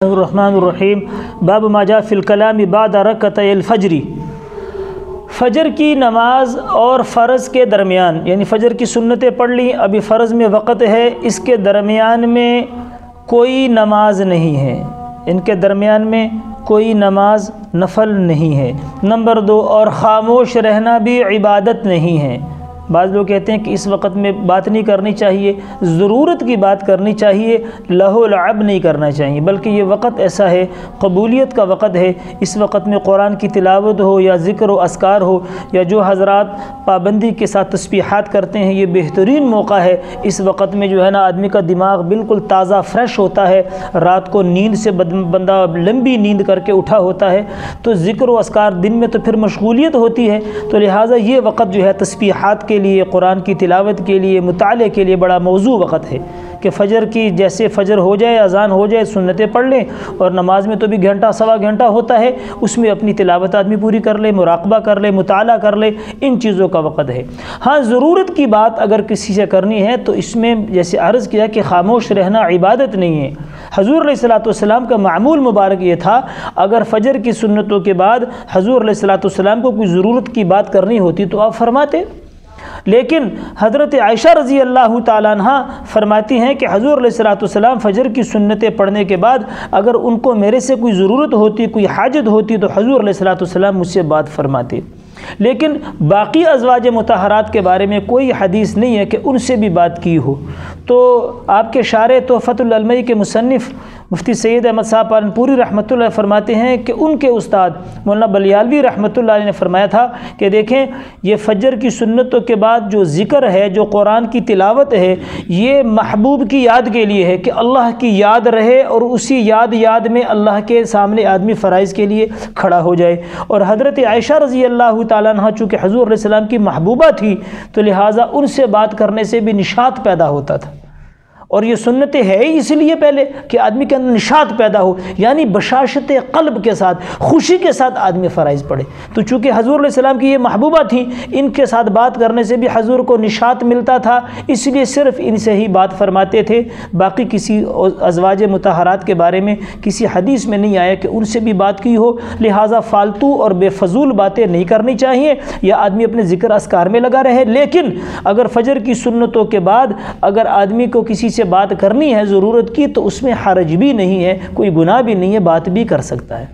الرحمن الرحیم باب ما جاء فی الکلام بعد رکعتي الفجر۔ فجر کی نماز اور فرض کے درمیان، یعنی فجر کی سنتیں پڑھ لیں، ابھی فرض میں وقت ہے، اس کے درمیان میں کوئی نماز نہیں ہے، ان کے درمیان میں کوئی نماز نفل نہیں ہے۔ نمبر 2، اور خاموش رہنا بھی عبادت نہیں ہے۔ بعض لوگ کہتے ہیں کہ اس وقت میں بات نہیں کرنی چاہیے، ضرورت کی بات کرنی چاہیے، لہو لعب نہیں کرنا چاہیے، بلکہ یہ وقت ایسا ہے، قبولیت کا وقت ہے۔ اس وقت میں قرآن کی تلاوت ہو یا ذکر و اذکار ہو، یا جو حضرات پابندی کے ساتھ تسبیحات کرتے ہیں، یہ بہترین موقع ہے۔ اس وقت میں جو ہے نا آدمی کا دماغ بالکل تازہ فریش ہوتا ہے، رات کو نیند سے بندہ لمبی نیند کر کے اٹھا ہوتا ہے، تو ذکر و اذکار، دن میں تو پھر مشغولیت ہوتی ہے، تو لہٰذا یہ وقت جو ہے تسبیحات کے لیے، قرآن کی تلاوت کے لیے، مطالعے کے لیے بڑا موزوں وقت ہے کہ فجر کی جیسے فجر ہو جائے، اذان ہو جائے، سنتیں پڑھ لیں، اور نماز میں تو بھی گھنٹہ سوا گھنٹہ ہوتا ہے، اس میں اپنی تلاوت آدمی پوری کر لے، مراقبہ کر لے، مطالعہ کر لے، ان چیزوں کا وقت ہے۔ ہاں ضرورت کی بات اگر کسی سے کرنی ہے تو اس میں جیسے عرض کیا کہ خاموش رہنا عبادت نہیں ہے۔ حضور علیہ الصلوۃ والسلام کا معمول مبارک یہ تھا، اگر فجر کی سنتوں کے بعد حضور علیہ الصلوۃ والسلام کو کوئی ضرورت کی بات کرنی ہوتی تو آپ فرماتے، لیکن حضرت عائشہ رضی اللہ تعالیٰ عنہ فرماتی ہیں کہ حضور علیہ الصلوۃ والسلام فجر کی سنتیں پڑھنے کے بعد اگر ان کو میرے سے کوئی ضرورت ہوتی، کوئی حاجت ہوتی، تو حضور علیہ الصلوۃ والسلام مجھ سے بات فرماتے، لیکن باقی ازواج مطہرات کے بارے میں کوئی حدیث نہیں ہے کہ ان سے بھی بات کی ہو۔ تو آپ کے شارح تحفۃ العلمی کے مصنف مفتی سید احمد صاحب پالنپوری رحمۃ اللہ فرماتے ہیں کہ ان کے استاد مولانا بلیالوی رحمۃ اللہ علیہ نے فرمایا تھا کہ دیکھیں، یہ فجر کی سنتوں کے بعد جو ذکر ہے، جو قرآن کی تلاوت ہے، یہ محبوب کی یاد کے لیے ہے کہ اللہ کی یاد رہے، اور اسی یاد میں اللہ کے سامنے آدمی فرائض کے لیے کھڑا ہو جائے۔ اور حضرت عائشہ رضی اللہ تعالیٰ عنہ چونکہ حضور علیہ السلام کی محبوبہ تھی، تو لہٰذا ان سے بات کرنے سے بھی نشاط پیدا ہوتا تھا، اور یہ سنتیں ہے اس لیے پہلے کہ آدمی کے اندر نشاط پیدا ہو، یعنی بشاشت قلب کے ساتھ، خوشی کے ساتھ آدمی فرائض پڑھے۔ تو چونکہ حضور علیہ السلام کی یہ محبوبہ تھیں، ان کے ساتھ بات کرنے سے بھی حضور کو نشاط ملتا تھا، اس لیے صرف ان سے ہی بات فرماتے تھے۔ باقی کسی ازواج مطہرات کے بارے میں کسی حدیث میں نہیں آیا کہ ان سے بھی بات کی ہو، لہٰذا فالتو اور بے فضول باتیں نہیں کرنی چاہیے، یا آدمی اپنے ذکر اذکار میں لگا رہے۔ لیکن اگر فجر کی سنتوں کے بعد اگر آدمی کو کسی سے بات کرنی ہے ضرورت کی، تو اس میں حرج بھی نہیں ہے، کوئی گناہ بھی نہیں ہے، بات بھی کر سکتا ہے۔